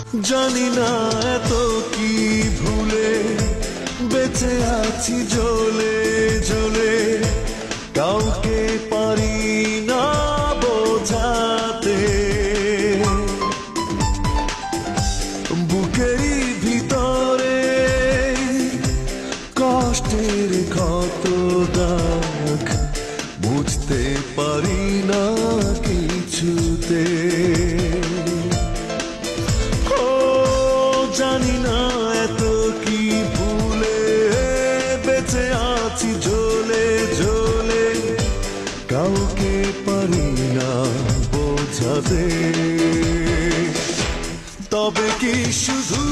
জানি না এত কি ভুলে বেঁচে আছি জ্বলে জ্বলে, কাউকে পারি না বোঝাতে। বুকেরই ভিতরে কষ্টের ক্ষত দাগ, বুঝতে পারি না কিছুতে। জানি না এত কি ভুলে বেঁচে আছি জ্বলে জ্বলে, কাউকে পারি না বোঝাতে। তবে কি শুধু